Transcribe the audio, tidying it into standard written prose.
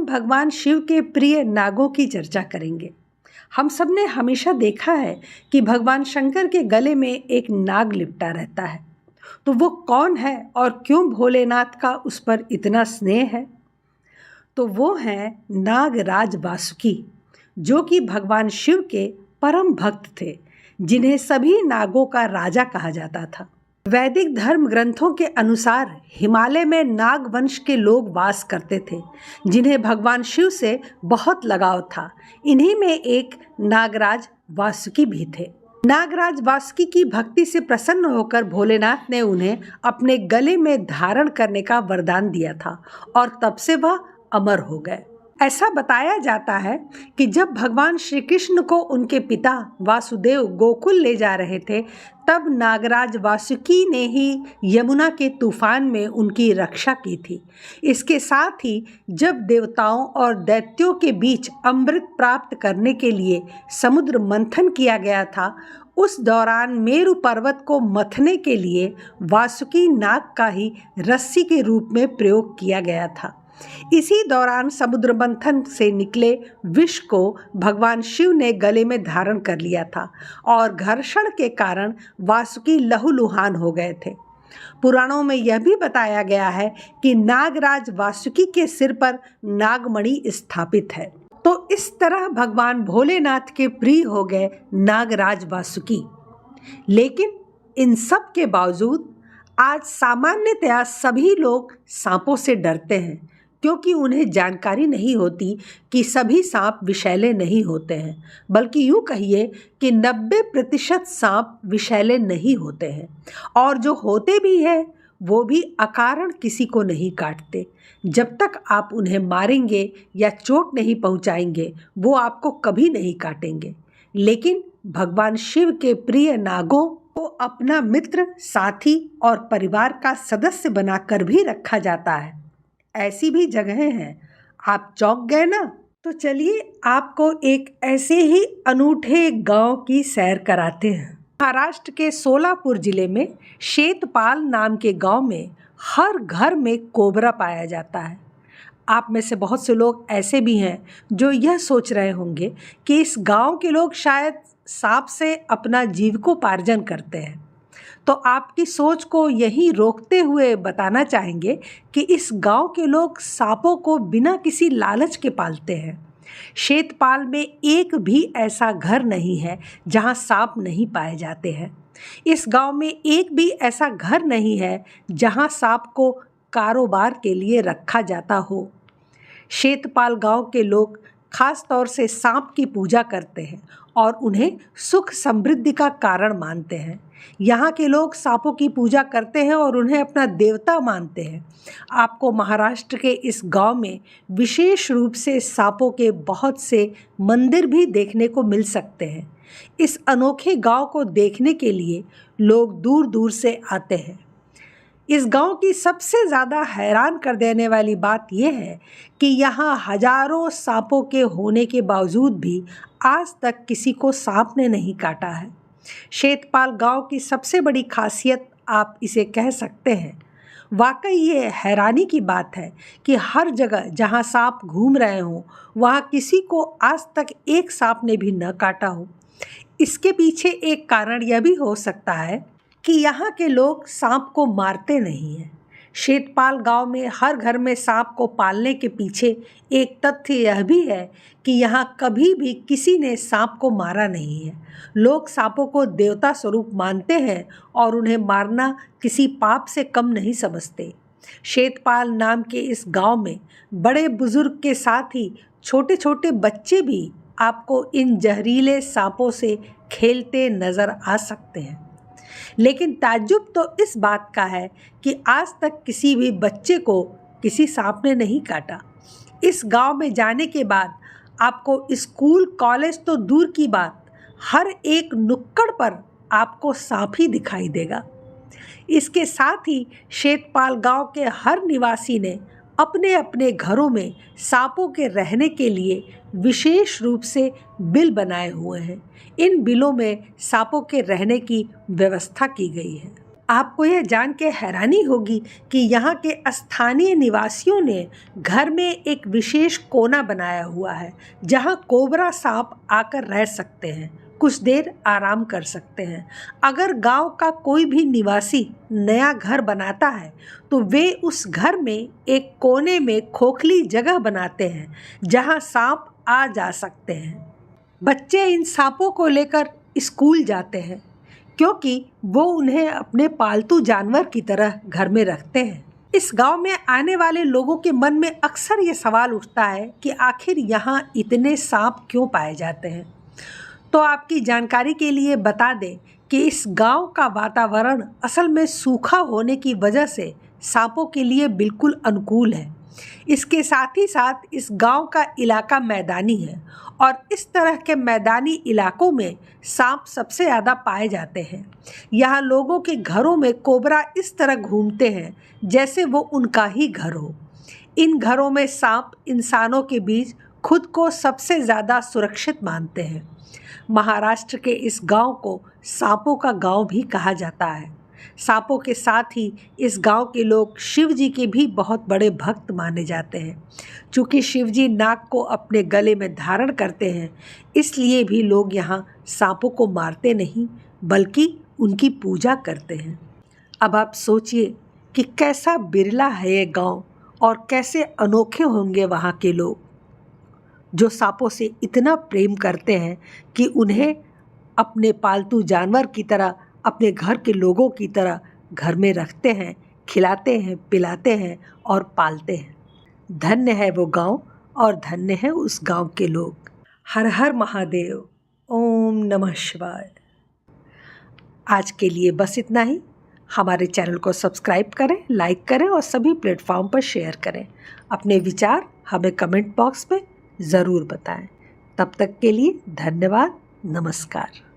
भगवान शिव के प्रिय नागों की चर्चा करेंगे। हम सब ने हमेशा देखा है कि भगवान शंकर के गले में एक नाग लिपटा रहता है। तो वो कौन है और क्यों भोलेनाथ का उस पर इतना स्नेह है? तो वो हैं नागराज वासुकी, जो कि भगवान शिव के परम भक्त थे, जिन्हें सभी नागों का राजा कहा जाता था। वैदिक धर्म ग्रंथों के अनुसार हिमालय में नाग वंश के लोग वास करते थे, जिन्हें भगवान शिव से बहुत लगाव था। इन्हीं में एक नागराज वासुकी भी थे। नागराज वासुकी की भक्ति से प्रसन्न होकर भोलेनाथ ने उन्हें अपने गले में धारण करने का वरदान दिया था और तब से वह अमर हो गए। ऐसा बताया जाता है कि जब भगवान श्री कृष्ण को उनके पिता वासुदेव गोकुल ले जा रहे थे, तब नागराज वासुकी ने ही यमुना के तूफान में उनकी रक्षा की थी। इसके साथ ही जब देवताओं और दैत्यों के बीच अमृत प्राप्त करने के लिए समुद्र मंथन किया गया था, उस दौरान मेरु पर्वत को मथने के लिए वासुकी नाग का ही रस्सी के रूप में प्रयोग किया गया था। इसी दौरान समुद्र मंथन से निकले विष को भगवान शिव ने गले में धारण कर लिया था और घर्षण के कारण वासुकी लहूलुहान हो गए थे। पुराणों में यह भी बताया गया है कि नागराज वासुकी के सिर पर नागमणि स्थापित है। तो इस तरह भगवान भोलेनाथ के प्रिय हो गए नागराज वासुकी। लेकिन इन सब के बावजूद आज सामान्यतया सभी लोग सांपों से डरते हैं, क्योंकि उन्हें जानकारी नहीं होती कि सभी सांप विषैले नहीं होते हैं, बल्कि यूँ कहिए कि 90% सांप विषैले नहीं होते हैं, और जो होते भी हैं वो भी अकारण किसी को नहीं काटते। जब तक आप उन्हें मारेंगे या चोट नहीं पहुँचाएंगे, वो आपको कभी नहीं काटेंगे। लेकिन भगवान शिव के प्रिय नागों को अपना मित्र, साथी और परिवार का सदस्य बनाकर भी रखा जाता है। ऐसी भी जगहें हैं। आप चौंक गए ना? तो चलिए आपको एक ऐसे ही अनूठे गांव की सैर कराते हैं। महाराष्ट्र के सोलापुर जिले में शेतपाल नाम के गांव में हर घर में कोबरा पाया जाता है। आप में से बहुत से लोग ऐसे भी हैं जो यह सोच रहे होंगे कि इस गांव के लोग शायद सांप से अपना जीविकोपार्जन करते हैं। तो आपकी सोच को यही रोकते हुए बताना चाहेंगे कि इस गांव के लोग सांपों को बिना किसी लालच के पालते हैं। शेतपाल में एक भी ऐसा घर नहीं है जहां सांप नहीं पाए जाते हैं। इस गांव में एक भी ऐसा घर नहीं है जहां सांप को कारोबार के लिए रखा जाता हो। शेतपाल गांव के लोग खास तौर से सांप की पूजा करते हैं और उन्हें सुख समृद्धि का कारण मानते हैं। यहाँ के लोग सांपों की पूजा करते हैं और उन्हें अपना देवता मानते हैं। आपको महाराष्ट्र के इस गांव में विशेष रूप से सांपों के बहुत से मंदिर भी देखने को मिल सकते हैं। इस अनोखे गांव को देखने के लिए लोग दूर दूर से आते हैं। इस गांव की सबसे ज़्यादा हैरान कर देने वाली बात यह है कि यहाँ हजारों सांपों के होने के बावजूद भी आज तक किसी को सांप ने नहीं काटा है। शेतपाल गांव की सबसे बड़ी खासियत आप इसे कह सकते हैं। वाकई ये हैरानी की बात है कि हर जगह जहाँ सांप घूम रहे हों, वहाँ किसी को आज तक एक सांप ने भी न काटा हो। इसके पीछे एक कारण यह भी हो सकता है कि यहाँ के लोग सांप को मारते नहीं हैं। शेतपाल गांव में हर घर में सांप को पालने के पीछे एक तथ्य यह भी है कि यहाँ कभी भी किसी ने सांप को मारा नहीं है। लोग सांपों को देवता स्वरूप मानते हैं और उन्हें मारना किसी पाप से कम नहीं समझते। शेतपाल नाम के इस गांव में बड़े बुजुर्ग के साथ ही छोटे छोटे बच्चे भी आपको इन जहरीले सांपों से खेलते नज़र आ सकते हैं। लेकिन ताज्जुब तो इस बात का है कि आज तक किसी भी बच्चे को किसी सांप ने नहीं काटा। इस गांव में जाने के बाद आपको स्कूल, कॉलेज तो दूर की बात, हर एक नुक्कड़ पर आपको सांप ही दिखाई देगा। इसके साथ ही शेतपाल गांव के हर निवासी ने अपने अपने घरों में सांपों के रहने के लिए विशेष रूप से बिल बनाए हुए हैं। इन बिलों में सांपों के रहने की व्यवस्था की गई है। आपको यह जान के हैरानी होगी कि यहाँ के स्थानीय निवासियों ने घर में एक विशेष कोना बनाया हुआ है जहाँ कोबरा सांप आकर रह सकते हैं, कुछ देर आराम कर सकते हैं। अगर गांव का कोई भी निवासी नया घर बनाता है तो वे उस घर में एक कोने में खोखली जगह बनाते हैं जहां सांप आ जा सकते हैं। बच्चे इन सांपों को लेकर स्कूल जाते हैं क्योंकि वो उन्हें अपने पालतू जानवर की तरह घर में रखते हैं। इस गांव में आने वाले लोगों के मन में अक्सर ये सवाल उठता है कि आखिर यहाँ इतने सांप क्यों पाए जाते हैं। तो आपकी जानकारी के लिए बता दें कि इस गांव का वातावरण असल में सूखा होने की वजह से सांपों के लिए बिल्कुल अनुकूल है। इसके साथ ही साथ इस गांव का इलाका मैदानी है और इस तरह के मैदानी इलाकों में सांप सबसे ज़्यादा पाए जाते हैं। यहाँ लोगों के घरों में कोबरा इस तरह घूमते हैं जैसे वो उनका ही घर हो। इन घरों में सांप इंसानों के बीच खुद को सबसे ज़्यादा सुरक्षित मानते हैं। महाराष्ट्र के इस गांव को सांपों का गांव भी कहा जाता है। सांपों के साथ ही इस गांव के लोग शिव जी के भी बहुत बड़े भक्त माने जाते हैं। चूँकि शिव जी नाग को अपने गले में धारण करते हैं, इसलिए भी लोग यहाँ सांपों को मारते नहीं बल्कि उनकी पूजा करते हैं। अब आप सोचिए कि कैसा बिरला है ये गांव और कैसे अनोखे होंगे वहाँ के लोग जो सांपों से इतना प्रेम करते हैं कि उन्हें अपने पालतू जानवर की तरह, अपने घर के लोगों की तरह घर में रखते हैं, खिलाते हैं, पिलाते हैं और पालते हैं। धन्य है वो गांव और धन्य है उस गांव के लोग। हर हर महादेव। ओम नमः शिवाय। आज के लिए बस इतना ही। हमारे चैनल को सब्सक्राइब करें, लाइक करें और सभी प्लेटफॉर्म पर शेयर करें। अपने विचार हमें कमेंट बॉक्स में ज़रूर बताएं। तब तक के लिए धन्यवाद। नमस्कार।